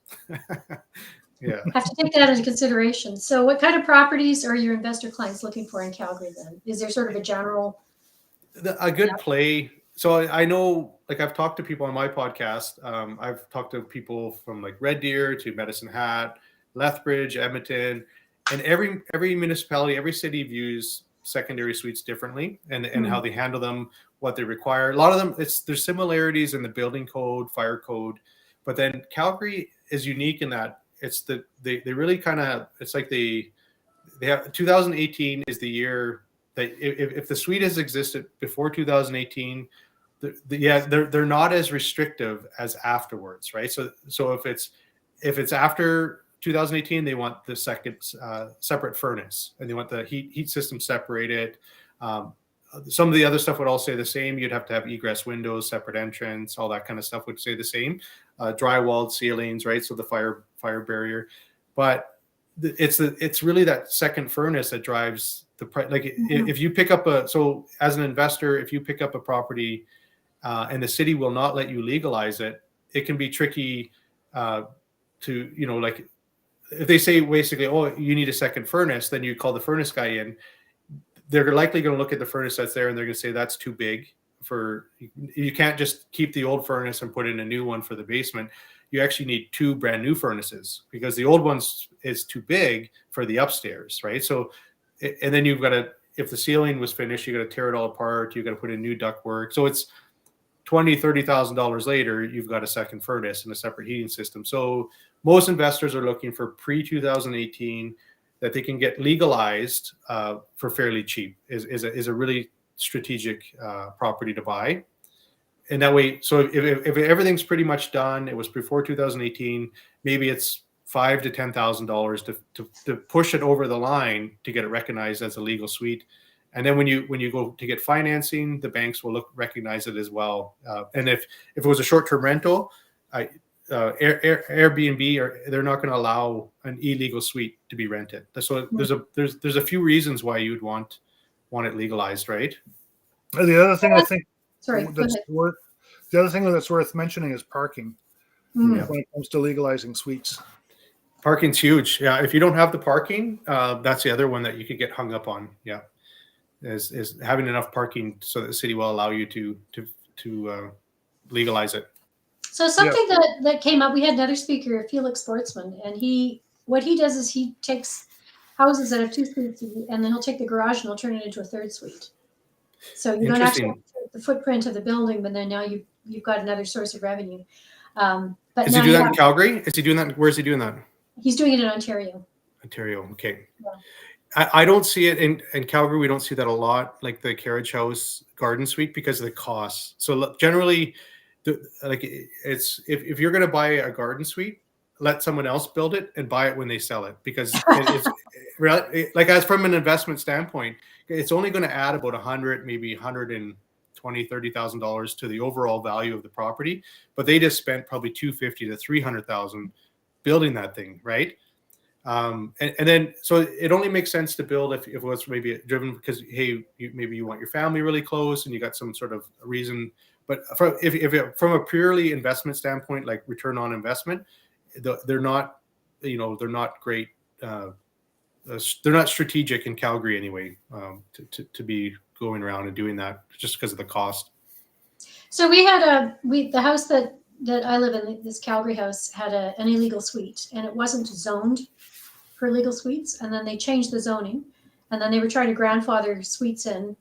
Yeah. Have to take that into consideration. So what kind of properties are your investor clients looking for in Calgary then? Is there sort of a general? A good play. So I know, like, I've talked to people on my podcast. I've talked to people from like Red Deer to Medicine Hat, Lethbridge, Edmonton, and every municipality, every city views secondary suites differently, and how they handle them, what they require. A lot of them, there's similarities in the building code, fire code, but then Calgary is unique in that they really kind of, it's like they have 2018 is the year that if the suite has existed before 2018, they're not as restrictive as afterwards, right? So if it's after 2018, they want the second separate furnace, and they want the heat system separated. Some of the other stuff would all say the same. You'd have to have egress windows, separate entrance, all that kind of stuff would say the same. Drywalled ceilings, right? So the fire barrier, but it's really that second furnace that drives the price. Like if you pick up so as an investor, if you pick up a property and the city will not let you legalize it, it can be tricky to, you know, like if they say basically, oh, you need a second furnace, then you call the furnace guy in. They're likely going to look at the furnace that's there and they're going to say that's too big you can't just keep the old furnace and put in a new one for the basement. You actually need two brand new furnaces because the old one is too big for the upstairs, right? So, and then you've got to, if the ceiling was finished, you got to tear it all apart. You got to put in new ductwork. So it's $20,000-$30,000 later, you've got a second furnace and a separate heating system. So most investors are looking for pre-2018 that they can get legalized for fairly cheap is a really strategic property to buy. And that way, so if everything's pretty much done, it was before 2018, maybe it's $5,000 to $10,000 to push it over the line to get it recognized as a legal suite. And then when you go to get financing, the banks will recognize it as well. And if it was a short-term rental, Airbnb they're not going to allow an illegal suite to be rented. So there's a few reasons why you'd want it legalized, right? The other thing I think Sorry, the other thing that's worth mentioning is parking when it comes to legalizing suites. Parking's huge. Yeah, if you don't have the parking, that's the other one that you could get hung up on. Yeah, is having enough parking so that the city will allow you to legalize it. So something that came up, we had another speaker, Felix Sportsman, and what he does is he takes houses that have 2 suites, and then he'll take the garage and he'll turn it into a 3rd suite. So you don't actually have the footprint of the building, but then now you've got another source of revenue. But does he do that in Calgary? Is he doing that? Where is he doing that? He's doing it in Ontario. Ontario, okay. Yeah. I don't see it in Calgary. We don't see that a lot, like the carriage house garden suite, because of the costs. So generally, it's if you're going to buy a garden suite, let someone else build it and buy it when they sell it, because it's like, as from an investment standpoint, it's only going to add about 100, maybe $120,000, $30,000 to the overall value of the property, but they just spent probably $250,000 to $300,000 building that thing, right? And then so it only makes sense to build if it was maybe driven because maybe you want your family really close and you got some sort of reason. But from a purely investment standpoint, like return on investment, they're not great. They're not strategic in Calgary anyway, to be going around and doing that just because of the cost. So we had the house that I live in, this Calgary house, had an illegal suite, and it wasn't zoned for legal suites. And then they changed the zoning, and then they were trying to grandfather suites in,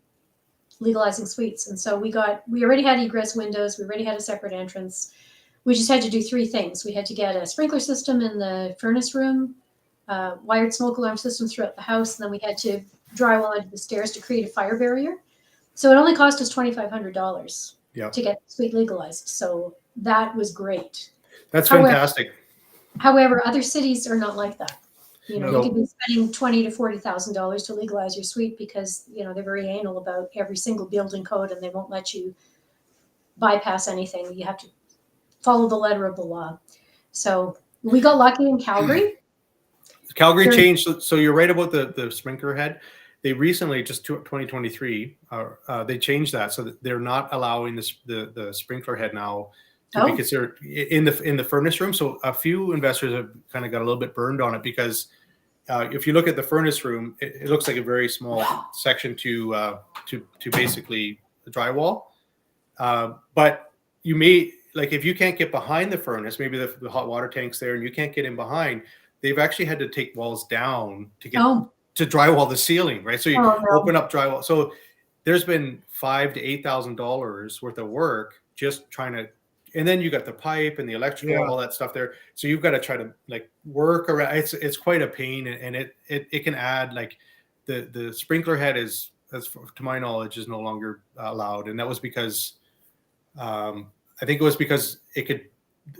legalizing suites. And so we already had egress windows, we already had a separate entrance. We just had to do 3 things. We had to get a sprinkler system in the furnace room, wired smoke alarm system throughout the house, and then we had to drywall into the stairs to create a fire barrier. So it only cost us $2,500 to get the suite legalized. So that was great. That's fantastic. However, other cities are not like that. You could be spending $20,000 to $40,000 to legalize your suite because they're very anal about every single building code, and they won't let you bypass anything. You have to follow the letter of the law. So we got lucky in Calgary. Calgary changed. So you're right about the sprinkler head. They recently, just 2023, they changed that so that they're not allowing the sprinkler head now to be considered in the furnace room. So a few investors have kind of got a little bit burned on it because if you look at the furnace room, it looks like a very small section to basically the drywall. But you may, like, if you can't get behind the furnace, maybe the hot water tank's there and you can't get in behind, they've actually had to take walls down to get to drywall the ceiling, right? So you open up drywall. So there's been $5,000 to $8,000 worth of work just trying to, and then you got the pipe and the electrical, all that stuff there. So you've got to try to like work around. It's quite a pain, and it can add, like, the sprinkler head is, to my knowledge, is no longer allowed, and that was because I think it was because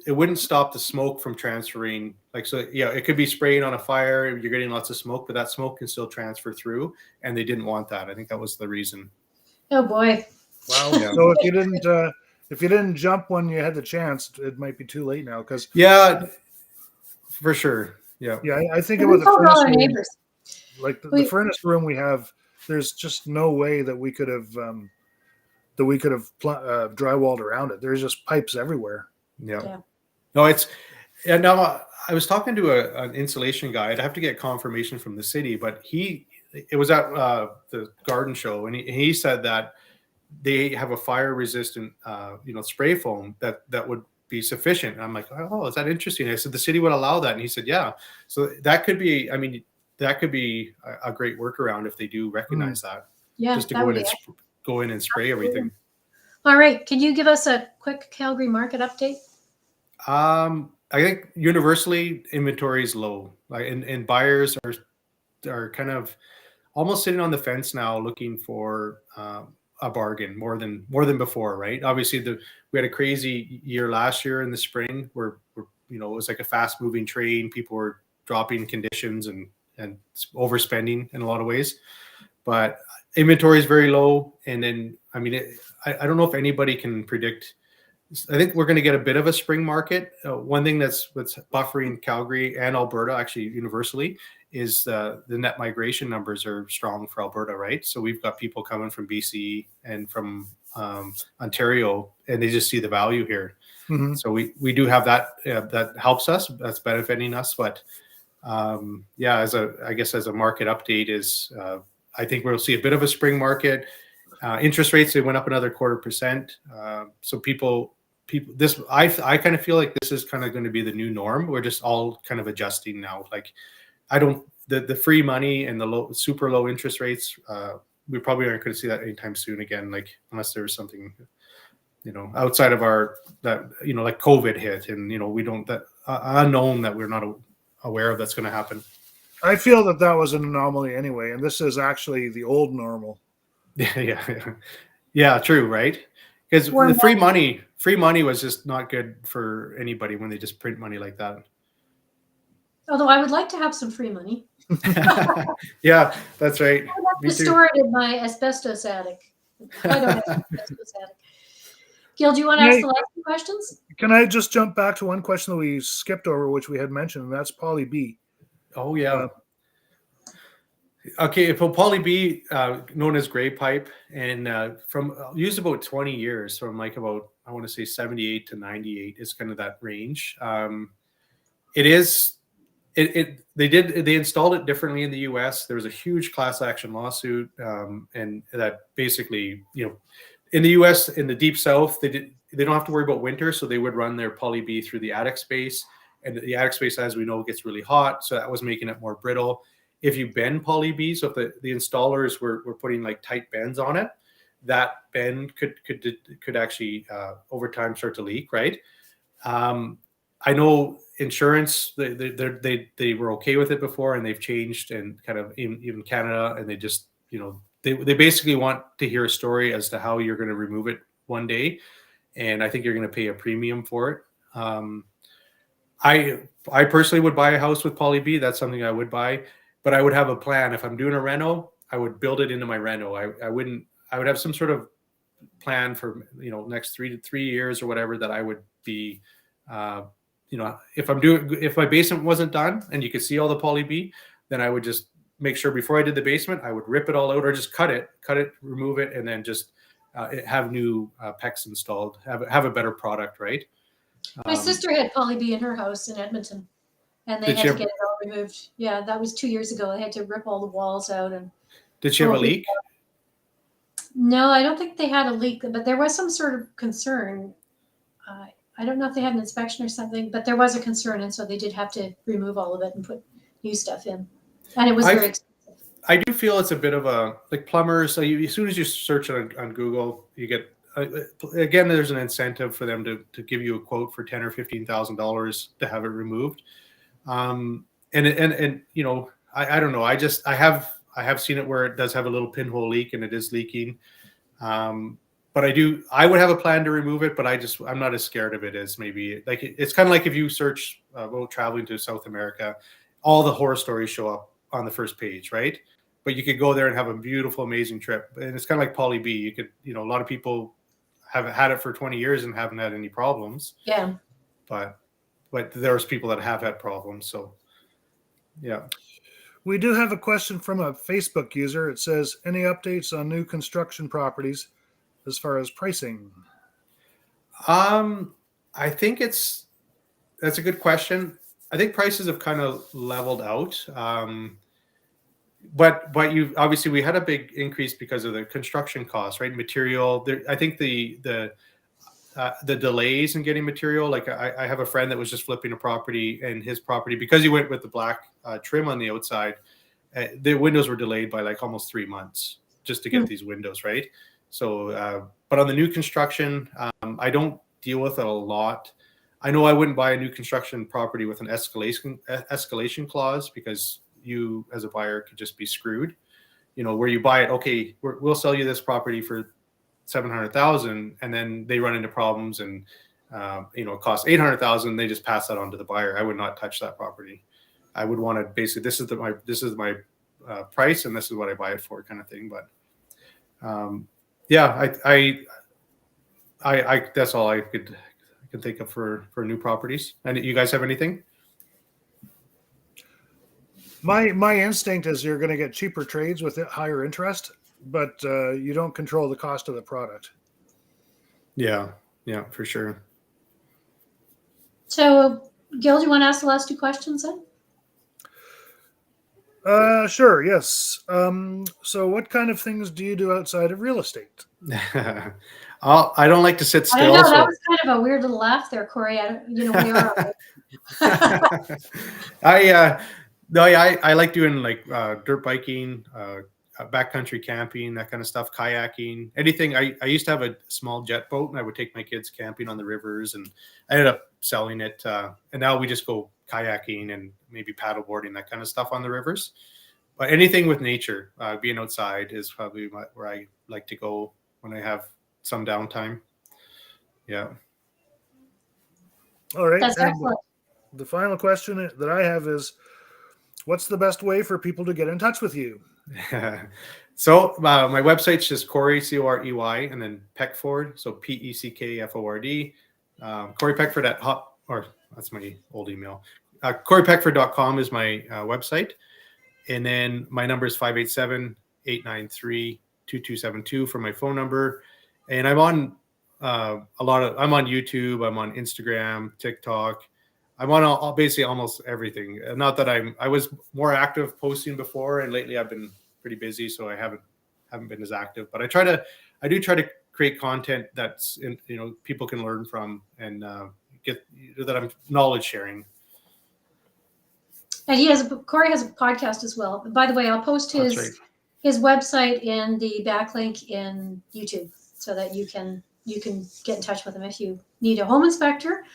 it wouldn't stop the smoke from transferring. Like, so it could be spraying on a fire, you're getting lots of smoke, but that smoke can still transfer through, and they didn't want that. I think that was the reason. Oh boy. Wow. So if you didn't jump when you had the chance, it might be too late now. Because for sure. Yeah. I think about the furnace room, neighbors. like the furnace room we have. There's just no way that we could have drywalled around it. There's just pipes everywhere. Yeah. No, now I was talking to an insulation guy. I'd have to get confirmation from the city, but it was at the garden show, and he said that they have a fire resistant, spray foam that would be sufficient. And I'm like, oh, is that interesting? I said, the city would allow that. And he said, yeah. So that could be, I mean, that could be a great workaround if they do recognize that. Yeah, Just to that go would in be and go in and spray everything. all right. Can you give us a quick Calgary market update? I think universally inventory is low, like, and buyers are kind of almost sitting on the fence now, looking for a bargain more than before, right? Obviously, we had a crazy year last year in the spring where it was like a fast moving train. People were dropping conditions and overspending in a lot of ways, but inventory is very low. And then, I mean, I don't know if anybody can predict. I think we're going to get a bit of a spring market. One thing that's buffering Calgary and Alberta, actually universally, is the net migration numbers are strong for Alberta, right? So we've got people coming from BC and from Ontario, and they just see the value here. Mm-hmm. So we do have that that helps us. That's benefiting us. But yeah, as a market update is, I think we'll see a bit of a spring market. Interest rates, they went up another 0.25%. So people this I kind of feel like this is kind of going to be the new norm. We're just all kind of adjusting now. Like the free money and the super low interest rates, we probably aren't going to see that anytime soon again, like unless there's something outside of like COVID hit, and we don't, that unknown that we're not aware of, that's going to happen. I feel that was an anomaly anyway, and this is actually the old normal. Yeah, true, right? Because the free money was just not good for anybody when they just print money like that. Although I would like to have some free money. Yeah, that's right. I have to store it in my asbestos attic. I don't have an asbestos attic. Gil, do you want to ask the last two questions? Can I just jump back to one question that we skipped over, which we had mentioned, and that's Poly B. Oh, yeah. Okay, for Poly B, known as gray pipe, and from used about 20 years, from like about, I want to say 78 to 98 is kind of that range. They installed it differently in the US. There was a huge class action lawsuit, and that basically, in the US, in the deep south, they don't have to worry about winter, so they would run their Poly B through the attic space, and the attic space, as we know, gets really hot, so that was making it more brittle. If you bend Poly B, so if the installers were putting like tight bends on it, that bend could actually over time start to leak, right? I know insurance, they were okay with it before, and they've changed, and kind of even Canada, and they just they basically want to hear a story as to how you're going to remove it one day, and I think you're going to pay a premium for it. I personally would buy a house with Poly B. That's something I would buy. But I would have a plan. If I'm doing a reno, I would build it into my reno. I would have some sort of plan for next 3 years or whatever, that I would be if my basement wasn't done and you could see all the Poly B, then I would just make sure before I did the basement, I would rip it all out, or just cut it, remove it, and then just have new PECs installed, have a better product, right? My sister had Poly B in her house in Edmonton, and they had to get it all removed. Yeah, that was 2 years ago. They had to rip all the walls out. And did she have a leak? No, I don't think they had a leak, but there was some sort of concern. I don't know if they had an inspection or something, but there was a concern, and so they did have to remove all of it and put new stuff in. And it was very expensive. I do feel it's a bit of a, like plumbers. So as soon as you search it on Google, you get again, there's an incentive for them to give you a quote for $10,000 or $15,000 to have it removed. I don't know. I have seen it where it does have a little pinhole leak and it is leaking. But I would have a plan to remove it, but I'm not as scared of it as maybe, like, it's kind of like if you search about traveling to South America, all the horror stories show up on the first page, right? But you could go there and have a beautiful, amazing trip. And it's kind of like Poly B. You could, a lot of people have had it for 20 years and haven't had any problems. Yeah. But there's people that have had problems. So, yeah. We do have a question from a Facebook user. It says, any updates on new construction properties as far as pricing? I think that's a good question. I think prices have kind of leveled out. But obviously we had a big increase because of the construction costs, right? Material. I think the delays in getting material. Like I have a friend that was just flipping a property, and his property, because he went with the black trim on the outside, The windows were delayed by like almost 3 months just to get these windows right. So, but on the new construction, I don't deal with it a lot. I know I wouldn't buy a new construction property with an escalation clause, because you as a buyer could just be screwed. Where you buy it, okay, we'll sell you this property for 700,000, and then they run into problems, and it costs 800,000. They just pass that on to the buyer. I would not touch that property. I would want to basically, this is my price, and this is what I buy it for, kind of thing. But yeah, I that's all I can think of for new properties. And you guys have anything? My instinct is you're going to get cheaper trades with higher interest, but you don't control the cost of the product. Yeah, for sure. So, Gil, do you want to ask the last two questions then? Sure, yes. So what kind of things do you do outside of real estate? I don't like to sit still. I don't know. That was kind of a weird little laugh there, Corey. We are. I like doing like dirt biking, backcountry camping, that kind of stuff, kayaking, anything. I used to have a small jet boat, and I would take my kids camping on the rivers, and I ended up selling it. And now we just go kayaking and maybe paddleboarding, that kind of stuff on the rivers. But anything with nature, being outside is probably where I like to go when I have some downtime. Yeah. All right. That's excellent. The final question that I have is, what's the best way for people to get in touch with you? So my website's just Corey, Corey, and then Peckford, so Peckford. Corey Peckford that's my old email. CoreyPeckford.com is my website. And then my number is 587-893-2272 for my phone number. And I'm on I'm on YouTube, I'm on Instagram, TikTok. I'm on basically almost everything. Not that I was more active posting before, and lately I've been pretty busy, so I haven't been as active. But I do try to create content that's people can learn from, and get that I'm knowledge sharing. And Corey has a podcast as well. By the way, I'll post his website in the backlink in YouTube, so that you can get in touch with him if you need a home inspector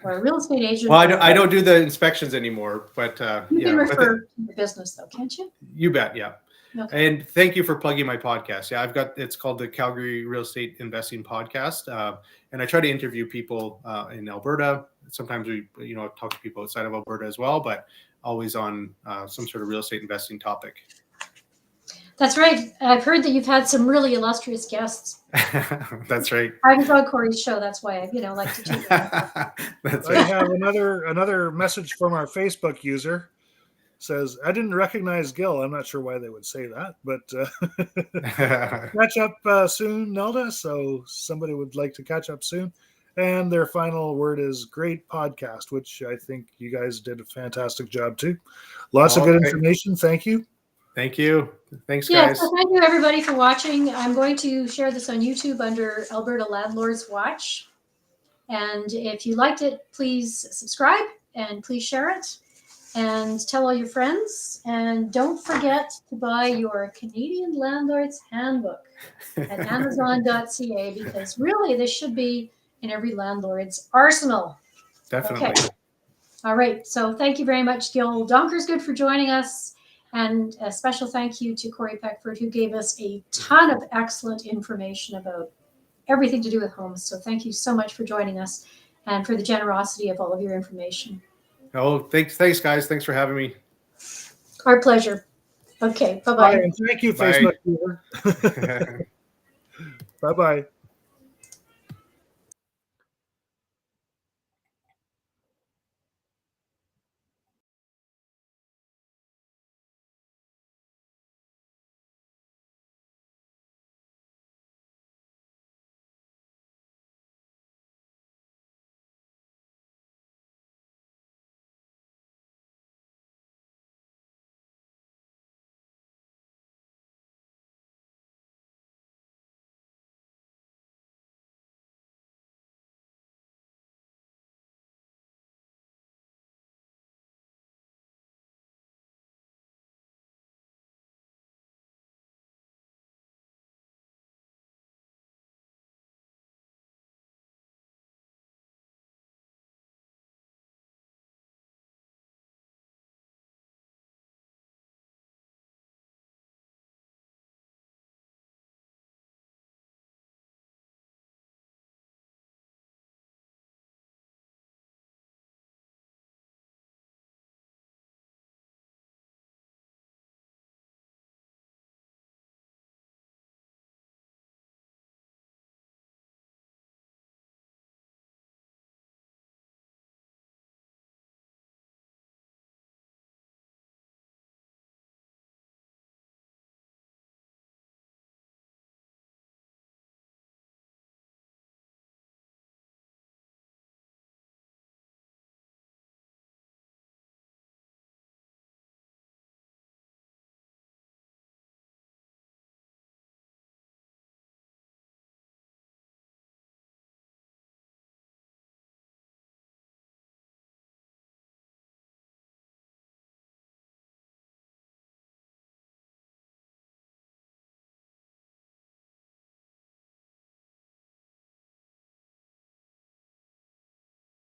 or a real estate agent. Well, I don't do the inspections anymore, but you can refer to the business though, can't you? You bet, yeah. Okay. And thank you for plugging my podcast. Yeah, it's called the Calgary Real Estate Investing Podcast, and I try to interview people in Alberta. Sometimes we talk to people outside of Alberta as well, but always on some sort of real estate investing topic. That's right. I've heard that you've had some really illustrious guests. That's right. I haven't on Corey's show. That's why I like to do that. That's right. I have another message from our Facebook user. Says, I didn't recognize Gil. I'm not sure why they would say that, but catch up soon, Nelda. So somebody would like to catch up soon. And their final word is great podcast, which I think you guys did a fantastic job too. Lots of good information. Thank you. Thank you. Thanks, yeah, guys. So thank you, everybody, for watching. I'm going to share this on YouTube under Alberta Landlords Watch. And if you liked it, please subscribe and please share it and tell all your friends. And don't forget to buy your Canadian Landlords Handbook at Amazon.ca, because really this should be in every landlord's arsenal. Definitely. Okay. All right. So thank you very much, Gil Donkersgood, for joining us. And a special thank you to Corey Peckford, who gave us a ton of excellent information about everything to do with homes. So thank you so much for joining us and for the generosity of all of your information. Oh, thanks, guys. Thanks for having me. Our pleasure. Okay. Bye-bye. Bye, and thank you, Facebook viewer. Bye-bye.